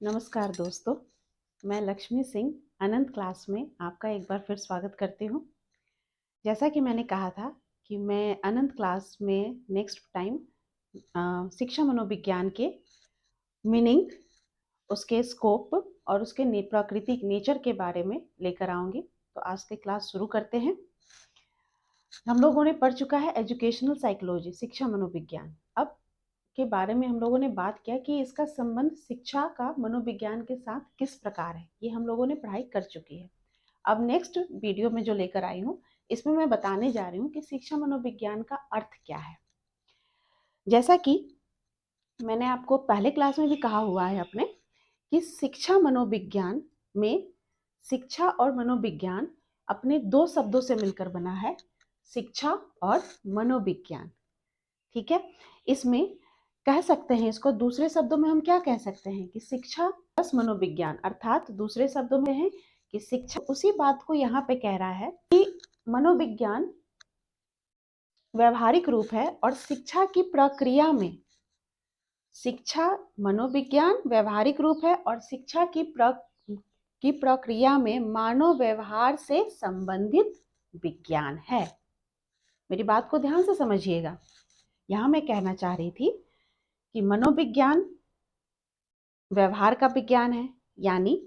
नमस्कार दोस्तों, मैं लक्ष्मी सिंह अनंत क्लास में आपका एक बार फिर स्वागत करती हूँ। जैसा कि मैंने कहा था कि मैं अनंत क्लास में नेक्स्ट टाइम शिक्षा मनोविज्ञान के मीनिंग, उसके स्कोप और उसके प्राकृतिक नेचर के बारे में लेकर आऊँगी। तो आज की क्लास शुरू करते हैं। हम लोगों ने पढ़ चुका है एजुकेशनल साइकोलॉजी, शिक्षा मनोविज्ञान। अब के बारे में हम लोगों ने बात किया कि इसका संबंध शिक्षा का मनोविज्ञान के साथ किस प्रकार है, ये हम लोगों ने पढ़ाई कर चुकी है। अब नेक्स्ट वीडियो में जो लेकर आई हूँ, इसमें मैं बताने जा रही हूँ कि शिक्षा मनोविज्ञान का अर्थ क्या है। जैसा कि मैंने आपको पहले क्लास में भी कहा हुआ है अपने कि शिक्षा मनोविज्ञान में शिक्षा और मनोविज्ञान अपने दो शब्दों से मिलकर बना है, शिक्षा और मनोविज्ञान। ठीक है, इसमें कह सकते हैं, इसको दूसरे शब्दों में हम क्या कह सकते हैं कि शिक्षा प्लस मनोविज्ञान, अर्थात दूसरे शब्दों में है कि शिक्षा उसी बात को यहाँ पे कह रहा है कि मनोविज्ञान व्यवहारिक रूप है और शिक्षा की प्रक्रिया में, शिक्षा मनोविज्ञान व्यवहारिक रूप है और शिक्षा की प्रक्रिया में मानव व्यवहार से संबंधित विज्ञान है। मेरी बात को ध्यान से समझिएगा। यहाँ मैं कहना चाह रही थी कि मनोविज्ञान व्यवहार का विज्ञान है, यानी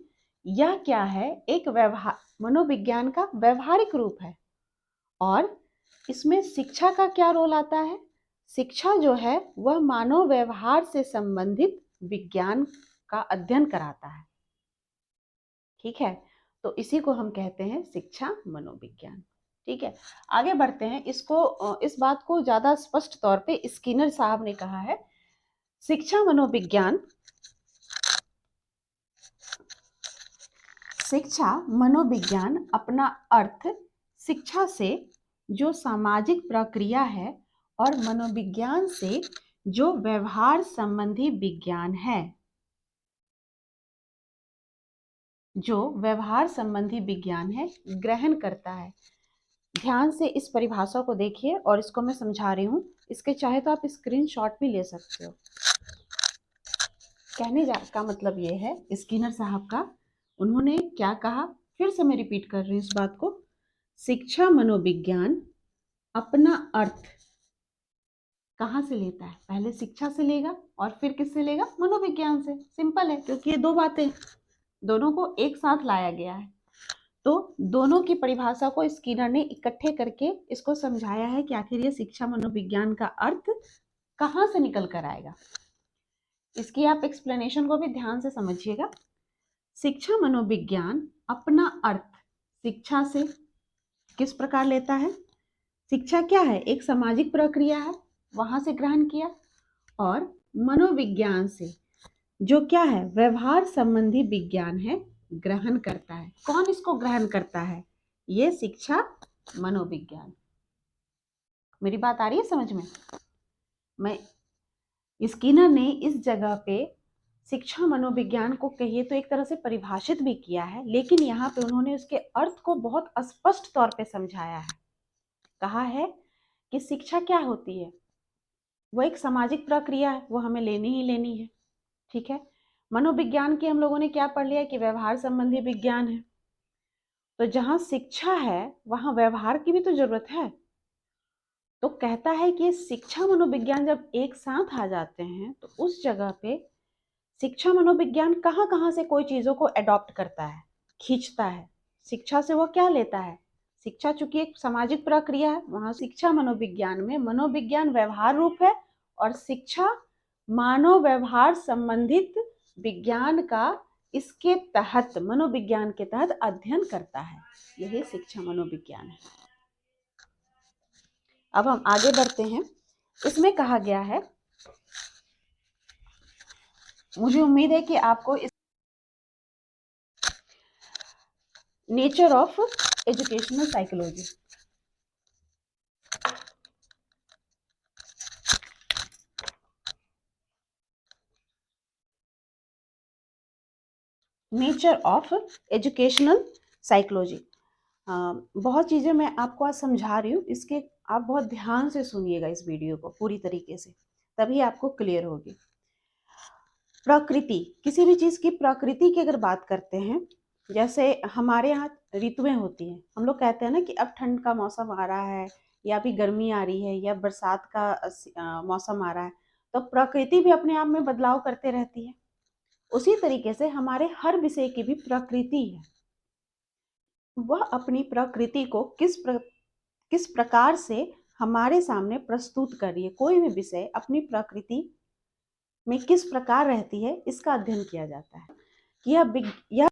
यह क्या है, एक मनोविज्ञान का व्यवहारिक रूप है। और इसमें शिक्षा का क्या रोल आता है? शिक्षा जो है वह मानव व्यवहार से संबंधित विज्ञान का अध्ययन कराता है। ठीक है, तो इसी को हम कहते हैं शिक्षा मनोविज्ञान। ठीक है, आगे बढ़ते हैं। इस बात को ज्यादा स्पष्ट तौर पे स्किनर साहब ने कहा है, शिक्षा मनोविज्ञान अपना अर्थ शिक्षा से जो सामाजिक प्रक्रिया है और मनोविज्ञान से जो व्यवहार संबंधी विज्ञान है, ग्रहण करता है। ध्यान से इस परिभाषा को देखिए और इसको मैं समझा रही हूँ। इसके चाहे तो आप स्क्रीनशॉट भी ले सकते हो। कहने का मतलब ये है स्किनर साहब का, उन्होंने क्या कहा, फिर से मैं रिपीट कर रही हूँ इस बात को। शिक्षा मनोविज्ञान अपना अर्थ कहाँ से लेता है? पहले शिक्षा से लेगा और फिर किससे लेगा? मनोविज्ञान से। सिंपल है, क्योंकि ये दो बातें, दोनों को एक साथ लाया गया है। तो दोनों की परिभाषा को स्किनर ने इकट्ठे करके इसको समझाया है कि आखिर ये शिक्षा मनोविज्ञान का अर्थ कहाँ से निकल कर आएगा। इसकी आप एक्सप्लेनेशन को भी ध्यान से समझिएगा। शिक्षा मनोविज्ञान अपना अर्थ शिक्षा से किस प्रकार लेता है? शिक्षा क्या है? एक सामाजिक प्रक्रिया है, वहां से ग्रहण किया। और मनोविज्ञान से जो क्या है, व्यवहार संबंधी विज्ञान है, ग्रहण करता है। कौन इसको ग्रहण करता है? ये शिक्षा मनोविज्ञान। मेरी बात आ रही है समझ में? मैं स्किनर ने इस जगह पे शिक्षा मनोविज्ञान को कहिए तो एक तरह से परिभाषित भी किया है, लेकिन यहाँ पे उन्होंने उसके अर्थ को बहुत स्पष्ट तौर पे समझाया है। कहा है कि शिक्षा क्या होती है, वो एक सामाजिक प्रक्रिया है, वो हमें लेनी ही लेनी है। ठीक है, मनोविज्ञान की हम लोगों ने क्या पढ़ लिया कि व्यवहार संबंधी विज्ञान है। तो जहां शिक्षा है वहां व्यवहार की भी तो जरूरत है। तो कहता है कि शिक्षा मनोविज्ञान जब एक साथ आ जाते हैं तो उस जगह पे शिक्षा मनोविज्ञान कहाँ कहाँ से कोई चीजों को अडॉप्ट करता है, खींचता है। शिक्षा से वो क्या लेता है? शिक्षा चूंकि एक सामाजिक प्रक्रिया है, वहां शिक्षा मनोविज्ञान में मनोविज्ञान व्यवहार रूप है और शिक्षा मानव व्यवहार संबंधित विज्ञान का इसके तहत, मनोविज्ञान के तहत अध्ययन करता है। यही शिक्षा मनोविज्ञान है। अब हम आगे बढ़ते हैं। इसमें कहा गया है, मुझे उम्मीद है कि आपको इस nature of educational psychology, nature of educational psychology, बहुत चीजें मैं आपको आज समझा रही हूँ, इसके आप बहुत ध्यान से सुनिएगा इस वीडियो को पूरी तरीके से, तभी आपको क्लियर होगी। प्रकृति, किसी भी चीज की प्रकृति की अगर बात करते हैं, जैसे हमारे यहाँ ऋतुएं होती हैं, हम लोग कहते हैं ना कि अब ठंड का मौसम आ रहा है, या अभी गर्मी आ रही है, या बरसात का मौसम आ रहा है, तो प्रकृति भी अपने आप में बदलाव करते रहती है। उसी तरीके से हमारे हर विषय की भी प्रकृति है, वह अपनी प्रकृति को किस प्रकार से हमारे सामने प्रस्तुत कर रही है। कोई भी विषय अपनी प्रकृति में किस प्रकार रहती है, इसका अध्ययन किया जाता है। कि यह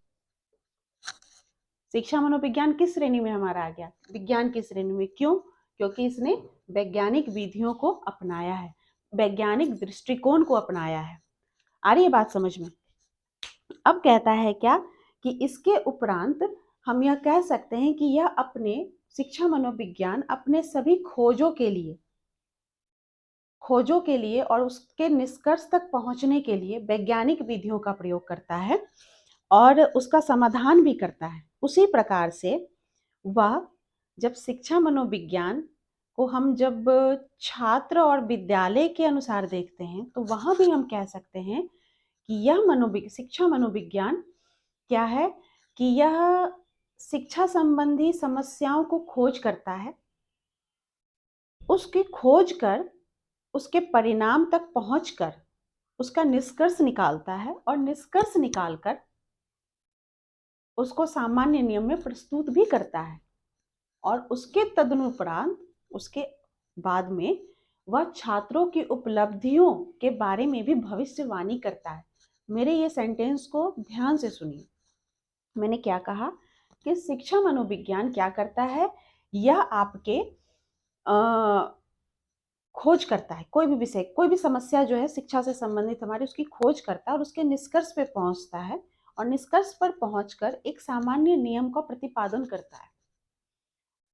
शिक्षा मनोविज्ञान किस श्रेणी में हमारा आ गया? विज्ञान की श्रेणी में। क्यों? क्योंकि इसने वैज्ञानिक विधियों को अपनाया है, वैज्ञानिक दृष्टिकोण को अपनाया है। आ रही है बात समझ में? अब कहता है क्या कि इसके उपरांत हम यह कह सकते हैं कि यह अपने शिक्षा मनोविज्ञान अपने सभी खोजों के लिए और उसके निष्कर्ष तक पहुंचने के लिए वैज्ञानिक विधियों का प्रयोग करता है और उसका समाधान भी करता है। उसी प्रकार से वह जब शिक्षा मनोविज्ञान को हम जब छात्र और विद्यालय के अनुसार देखते हैं, तो वहां भी हम कह सकते हैं कि यह शिक्षा मनोविज्ञान क्या है कि यह शिक्षा संबंधी समस्याओं को खोज करता है, उसकी खोज कर उसके परिणाम तक पहुंचकर उसका निष्कर्ष निकालता है और निष्कर्ष निकालकर उसको सामान्य नियम में प्रस्तुत भी करता है। और उसके तदनुपरांत उसके बाद में वह छात्रों की उपलब्धियों के बारे में भी भविष्यवाणी करता है। मेरे ये सेंटेंस को ध्यान से सुनिए। मैंने क्या कहा कि शिक्षा मनोविज्ञान क्या करता है? यह आपके खोज करता है, कोई भी विषय, कोई भी समस्या जो है शिक्षा से संबंधित हमारी, उसकी खोज करता है और उसके निष्कर्ष पे पहुंचता है, और निष्कर्ष पर पहुंचकर एक सामान्य नियम का प्रतिपादन करता है।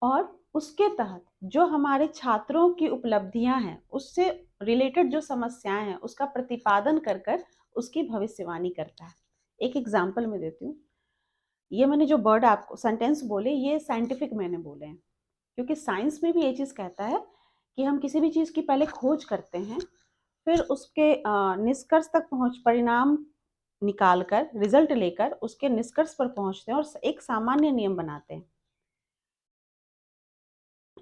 और उसके तहत जो हमारे छात्रों की उपलब्धियां हैं, उससे रिलेटेड जो समस्याएं हैं, उसका प्रतिपादन कर कर उसकी भविष्यवाणी करता है। एक एग्जाम्पल में देती हूँ। ये मैंने जो वर्ड आपको सेंटेंस बोले, ये साइंटिफिक मैंने बोले हैं, क्योंकि साइंस में भी ये चीज़ कहता है कि हम किसी भी चीज़ की पहले खोज करते हैं, फिर उसके निष्कर्ष तक परिणाम निकाल कर, रिजल्ट लेकर उसके निष्कर्ष पर पहुंचते हैं और एक सामान्य नियम बनाते हैं।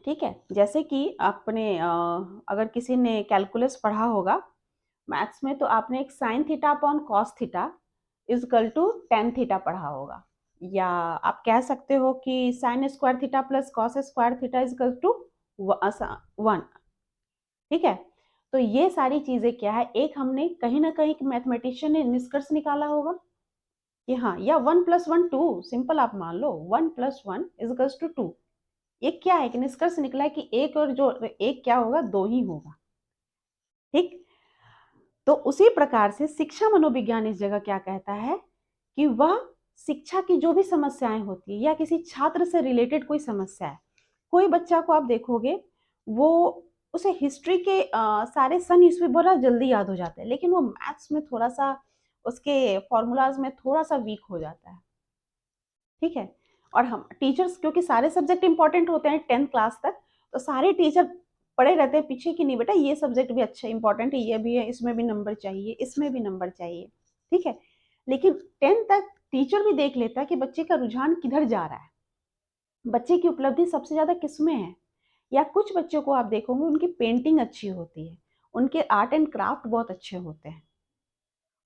ठीक है? जैसे कि आपने अगर किसी ने कैलकुलस पढ़ा होगा मैथ्स में, तो आपने एक sine theta upon cos theta is equal to tan theta पढ़ा होगा। या आप कह सकते हो कि sine square theta plus cos square theta is equal to 1। ठीक है? तो ये सारी चीजें क्या है, एक हमने कहीं ना कहीं मैथमेटिशियन ने निष्कर्ष निकाला होगा कि हाँ, या 1+1 2, सिंपल आप मान लो 1+1 इज इक्वल टू 2। ये क्या है कि निष्कर्ष निकला है कि एक और जो एक क्या होगा, 2 ही होगा। ठीक? तो उसी प्रकार से शिक्षा मनोविज्ञान इस जगह क्या कहता है कि वह शिक्षा की जो भी समस्याएं होती है, या किसी छात्र से रिलेटेड कोई समस्या है, कोई बच्चा को आप देखोगे वो उसे हिस्ट्री के सारे सन ईस्वी बड़ा जल्दी याद हो जाते हैं, लेकिन वो मैथ्स में थोड़ा सा, उसके फॉर्मूलाज में थोड़ा सा वीक हो जाता है। ठीक है? और हम टीचर्स, क्योंकि सारे सब्जेक्ट इंपॉर्टेंट होते हैं 10th क्लास तक, तो सारे टीचर पड़े रहते हैं पीछे कि नहीं बेटा ये सब्जेक्ट भी अच्छा इंपॉर्टेंट है, ये भी है, इसमें भी नंबर चाहिए, इसमें भी नंबर चाहिए। ठीक है? लेकिन 10th तक टीचर भी देख लेता है कि बच्चे का रुझान किधर जा रहा है, बच्चे की उपलब्धि सबसे ज्यादा किसमें है। या कुछ बच्चों को आप देखोगे उनकी पेंटिंग अच्छी होती है, उनके आर्ट एंड क्राफ्ट बहुत अच्छे होते हैं,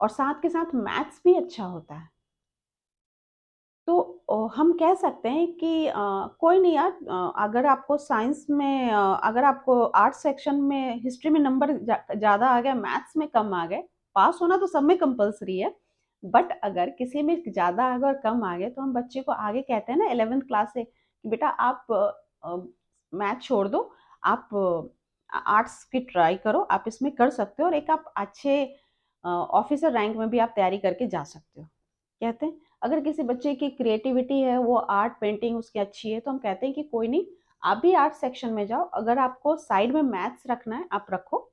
और साथ के साथ मैथ्स भी अच्छा होता है। तो हम कह सकते हैं कि कोई नहीं यार, अगर आपको साइंस में अगर आपको आर्ट सेक्शन में हिस्ट्री में नंबर ज़्यादा आ गया, मैथ्स में कम आ गए, पास होना तो सब में कंपलसरी है, बट अगर किसी में ज़्यादा अगर कम आ गए, तो हम बच्चे को आगे कहते हैं ना 11th क्लास से कि बेटा आप मैथ छोड़ दो, आप आर्ट्स की ट्राई करो, आप इसमें कर सकते हो और एक आप अच्छे ऑफिसर रैंक में भी आप तैयारी करके जा सकते हो। कहते हैं अगर किसी बच्चे की क्रिएटिविटी है, वो आर्ट पेंटिंग उसकी अच्छी है, तो हम कहते हैं कि कोई नहीं, आप भी आर्ट सेक्शन में जाओ, अगर आपको साइड में मैथ्स रखना है आप रखो,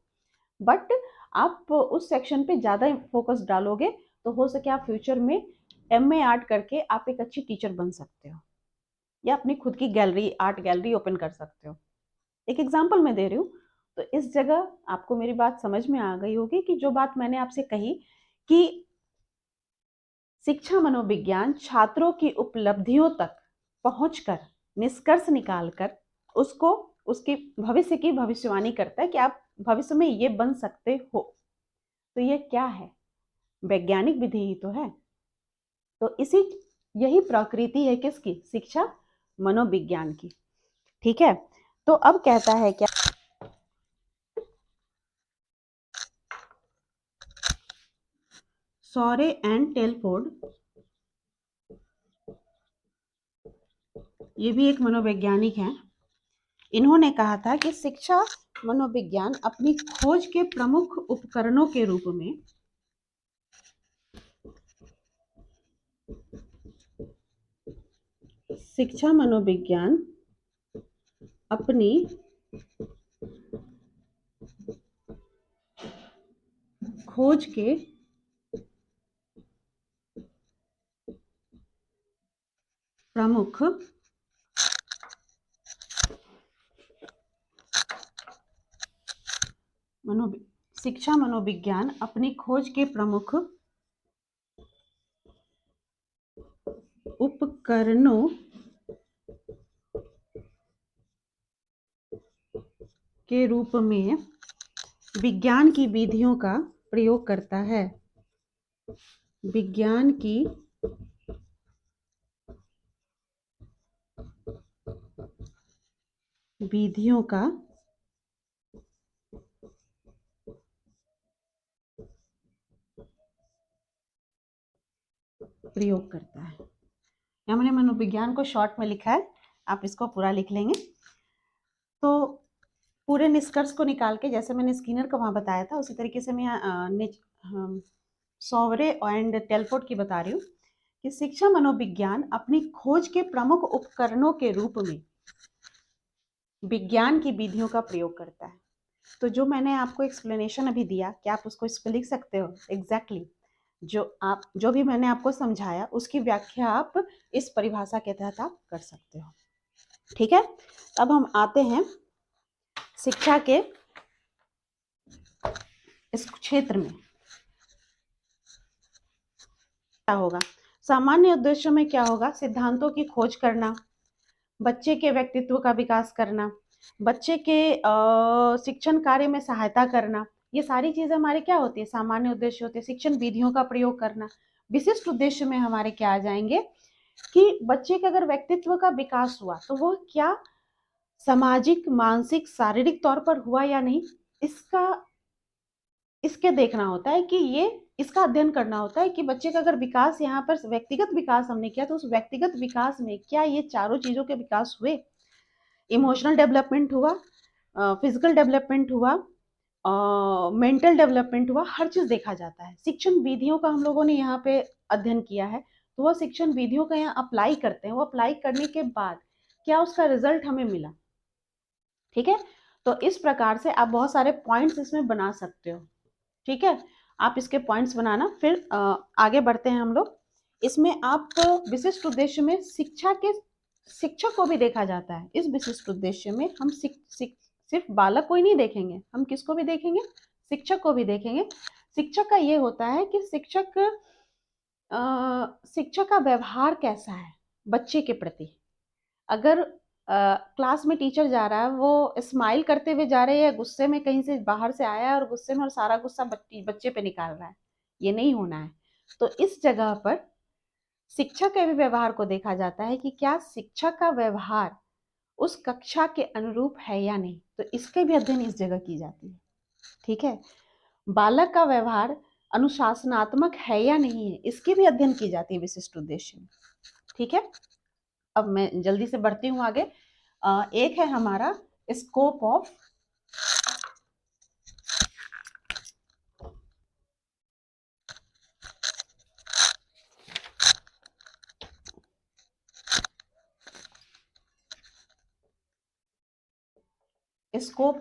बट आप उस सेक्शन पे ज़्यादा फोकस डालोगे तो हो सके आप फ्यूचर में MA आर्ट करके आप एक अच्छी टीचर बन सकते हो, या अपनी खुद की गैलरी, आर्ट गैलरी ओपन कर सकते हो। एक एग्जाम्पल मैं दे रही हूँ। तो इस जगह आपको मेरी बात समझ में आ गई होगी कि जो बात मैंने आपसे कही कि शिक्षा मनोविज्ञान छात्रों की उपलब्धियों तक पहुंचकर निष्कर्ष निकालकर उसको उसके भविष्य की भविष्यवाणी करता है कि आप भविष्य में ये बन सकते हो। तो ये क्या है? वैज्ञानिक विधि ही तो है। तो यही प्रकृति है किसकी? शिक्षा मनोविज्ञान की। ठीक है, तो अब कहता है क्या? सॉरे एंड टेलफोर्ड, ये भी एक मनोवैज्ञानिक हैं। इन्होंने कहा था कि शिक्षा मनोविज्ञान अपनी खोज के प्रमुख उपकरणों के रूप में शिक्षा मनोविज्ञान अपनी खोज के प्रमुख शिक्षा मनोविज्ञान अपनी खोज के प्रमुख उपकरणों के रूप में विज्ञान की विधियों का प्रयोग करता है। विज्ञान की विधियों का प्रयोग करता है। यहाँ मैंने मनोविज्ञान को शॉर्ट में लिखा है, आप इसको पूरा लिख लेंगे। तो पूरे निष्कर्ष को निकाल के, जैसे मैंने स्किनर का वहाँ बताया था, उसी तरीके से मैं सॉवरे एंड टेलफोर्ड की बता रही हूँ कि शिक्षा मनोविज्ञान अपनी खोज के प्रमुख उपकरणों के रूप में विज्ञान की विधियों का प्रयोग करता है। तो जो मैंने आपको एक्सप्लेनेशन अभी दिया, क्या आप उसको इस पर लिख सकते हो? एग्जैक्टली जो भी मैंने आपको समझाया उसकी व्याख्या आप इस परिभाषा के तहत आप कर सकते हो। ठीक है, अब हम आते हैं शिक्षा के इस क्षेत्र में। क्या होगा? सामान्य उद्देश्यों में क्या होगा? सिद्धांतों की खोज करना, बच्चे के व्यक्तित्व का विकास करना, बच्चे के शिक्षण कार्य में सहायता करना, ये सारी चीजें हमारे क्या होती है? सामान्य उद्देश्य होते हैं। शिक्षण विधियों का प्रयोग करना। विशिष्ट उद्देश्य में हमारे क्या आ जाएंगे कि बच्चे के अगर व्यक्तित्व का विकास हुआ तो वह क्या सामाजिक, मानसिक, शारीरिक तौर पर हुआ या नहीं, इसके देखना होता है कि ये इसका अध्ययन करना होता है कि बच्चे का अगर विकास, यहाँ पर व्यक्तिगत विकास हमने किया, तो उस व्यक्तिगत विकास में क्या ये चारों चीजों के विकास हुए? इमोशनल डेवलपमेंट हुआ, फिजिकल डेवलपमेंट हुआ, मेंटल डेवलपमेंट हुआ, हर चीज देखा जाता है। शिक्षण विधियों का हम लोगों ने यहाँ पे अध्ययन किया है, तो वह शिक्षण विधियों का यहाँ अप्लाई करते हैं। वो अप्लाई करने के बाद क्या उसका रिजल्ट हमें मिला? ठीक है, तो इस प्रकार से आप बहुत सारे पॉइंट्स इसमें बना सकते हो। ठीक है, आप इसके पॉइंट्स बनाना। फिर आगे बढ़ते हैं हम लोग। इसमें आप विशिष्ट उद्देश्य में शिक्षक को भी देखा जाता है। इस विशिष्ट उद्देश्य में हम सिर्फ बालक को ही नहीं देखेंगे, हम किसको भी देखेंगे? शिक्षक को भी देखेंगे। शिक्षक का ये होता है कि शिक्षक का व्यवहार कैसा है बच्चे के प्रति। अगर क्लास में टीचर जा रहा है, वो स्माइल करते हुए जा रहे हैं, गुस्से में कहीं से बाहर से आया है और गुस्से में और सारा गुस्सा बच्चे पे निकाल रहा है, ये नहीं होना है। तो इस जगह पर शिक्षक के भी व्यवहार को देखा जाता है कि क्या शिक्षक का व्यवहार उस कक्षा के अनुरूप है या नहीं, तो इसके भी अध्ययन इस जगह की जाती है। ठीक है, बालक का व्यवहार अनुशासनात्मक है या नहीं है, इसकी भी अध्ययन की जाती है विशिष्ट उद्देश्य में। ठीक है, अब मैं जल्दी से बढ़ती हूँ आगे। एक है हमारा scope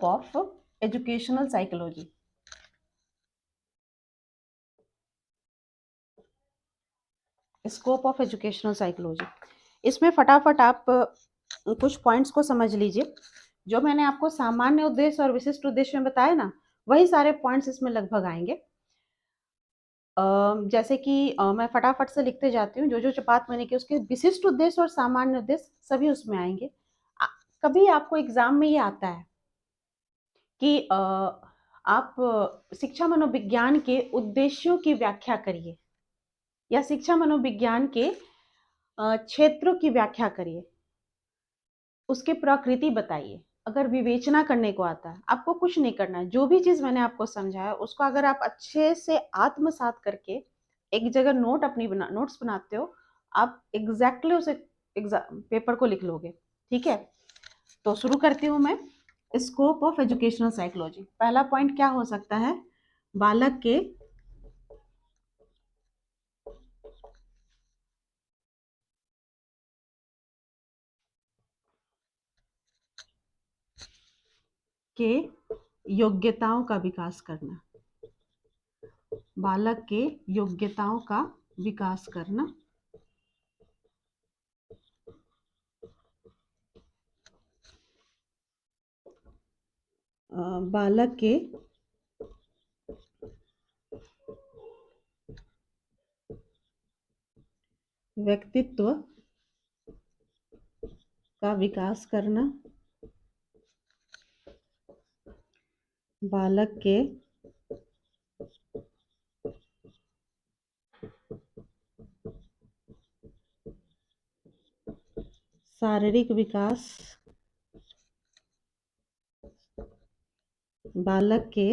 of educational psychology. Scope of educational psychology, इसमें फटाफट आप कुछ पॉइंट्स को समझ लीजिए। जो मैंने आपको सामान्य उद्देश्य और विशिष्ट उद्देश्य में बताया ना, वही सारे पॉइंट्स इसमें लगभग आएंगे। जैसे कि मैं फटाफट से लिखते जाती हूँ, जो बात मैंने की उसके विशिष्ट उद्देश्य और सामान्य उद्देश्य सभी उसमें आएंगे। कभी आपको एग्जाम में ये आता है कि आप शिक्षा मनोविज्ञान के उद्देश्यों की व्याख्या करिए, या शिक्षा मनोविज्ञान के क्षेत्रों की व्याख्या करिए, उसके प्रकृति बताइए। अगर विवेचना करने को आता है, आपको कुछ नहीं करना है, जो भी चीज मैंने आपको समझाया उसको अगर आप अच्छे से आत्मसात करके एक जगह नोट्स बनाते हो, आप एग्जैक्टली उसे एग्जाम पेपर को लिख लोगे। ठीक है, तो शुरू करती हूँ मैं। स्कोप ऑफ एजुकेशनल साइकोलॉजी, पहला पॉइंट क्या हो सकता है? बालक के योग्यताओं का विकास करना, बालक के योग्यताओं का विकास करना, बालक के व्यक्तित्व का विकास करना, बालक के शारीरिक विकास, बालक के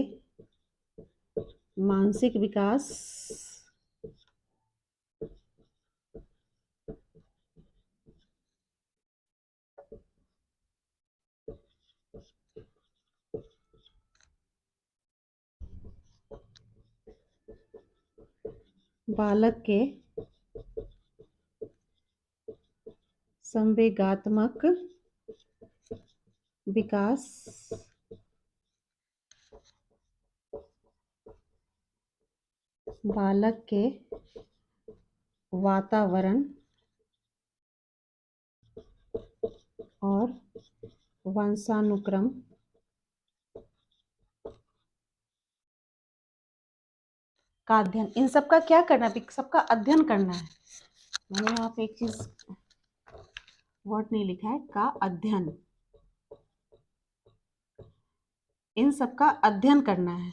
मानसिक विकास, बालक के संवेगात्मक विकास, बालक के वातावरण और वंशानुक्रम का अध्ययन। इन सब का क्या करना है? सबका अध्ययन करना है। मैंने यहाँ पे एक चीज वर्ड नहीं लिखा है, का अध्ययन। इन सब का अध्ययन करना है,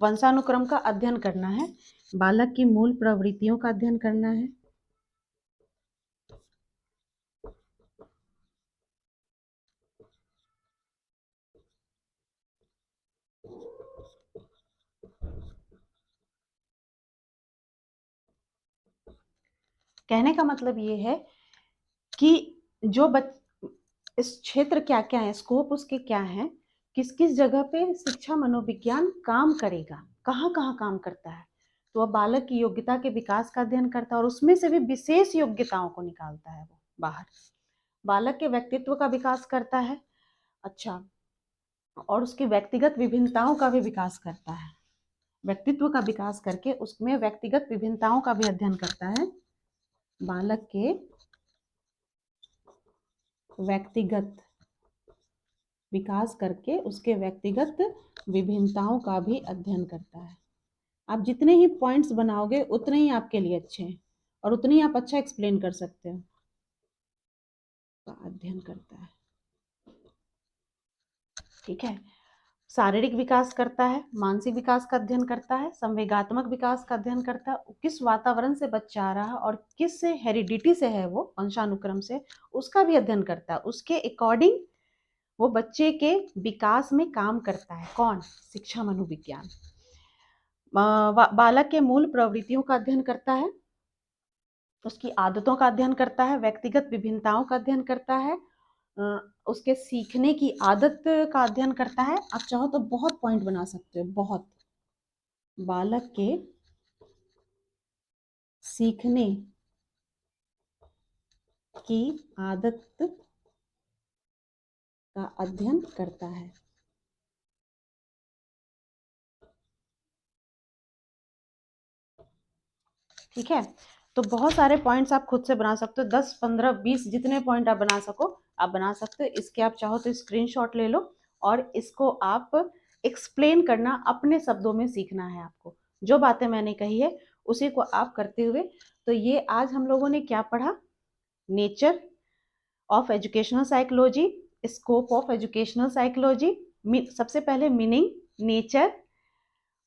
वंशानुक्रम का अध्ययन करना है, बालक की मूल प्रवृत्तियों का अध्ययन करना है, कहने का मतलब ये है कि जो इस क्षेत्र क्या क्या है, स्कोप उसके क्या है, किस किस जगह पे शिक्षा मनोविज्ञान काम करेगा, कहाँ कहाँ काम करता है। तो वह बालक की योग्यता के विकास का अध्ययन करता है और उसमें से भी विशेष योग्यताओं को निकालता है वो बाहर। बालक के व्यक्तित्व का विकास करता है, अच्छा, और उसकी व्यक्तिगत विभिन्नताओं का भी विकास करता है। व्यक्तित्व का विकास करके उसमें व्यक्तिगत विभिन्नताओं का भी अध्ययन करता है। बालक के व्यक्तिगत विकास करके उसके व्यक्तिगत विभिन्नताओं का भी अध्ययन करता है। आप जितने ही पॉइंट्स बनाओगे उतने ही आपके लिए अच्छे हैं और उतने ही आप अच्छा एक्सप्लेन कर सकते हो। का अध्ययन करता है, ठीक है। शारीरिक विकास करता है, मानसिक विकास का अध्ययन करता है, संवेगात्मक विकास का अध्ययन करता है, किस वातावरण से बच्चा आ रहा है और किस हेरिडिटी से है, वो वंशानुक्रम से, उसका भी अध्ययन करता है। उसके अकॉर्डिंग वो बच्चे के विकास में काम करता है। कौन? शिक्षा मनोविज्ञान। बालक के मूल प्रवृत्तियों का अध्ययन करता है, उसकी आदतों का अध्ययन करता है, व्यक्तिगत विभिन्नताओं का अध्ययन करता है, उसके सीखने की आदत का अध्ययन करता है। आप चाहो तो बहुत पॉइंट बना सकते हो, बहुत। बालक के सीखने की आदत का अध्ययन करता है, ठीक है। तो बहुत सारे पॉइंट्स आप खुद से बना सकते हो, 10 15 20 जितने पॉइंट आप बना सको आप बना सकते हो। इसके आप चाहो तो स्क्रीनशॉट ले लो और इसको आप एक्सप्लेन करना, अपने शब्दों में सीखना है आपको। जो बातें मैंने कही है उसी को आप करते हुए। तो ये आज हम लोगों ने क्या पढ़ा? Nature of educational psychology, scope of educational psychology, सबसे पहले मीनिंग, नेचर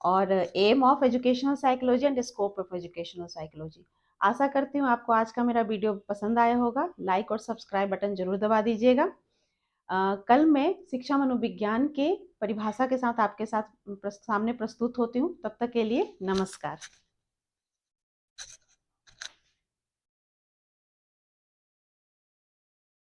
और aim of educational psychology and scope of educational psychology. आशा करती हूँ आपको आज का मेरा वीडियो पसंद आया होगा। लाइक और सब्सक्राइब बटन जरूर दबा दीजिएगा। कल मैं शिक्षा मनोविज्ञान के परिभाषा के साथ आपके साथ सामने प्रस्तुत होती हूँ। तब तक के लिए नमस्कार।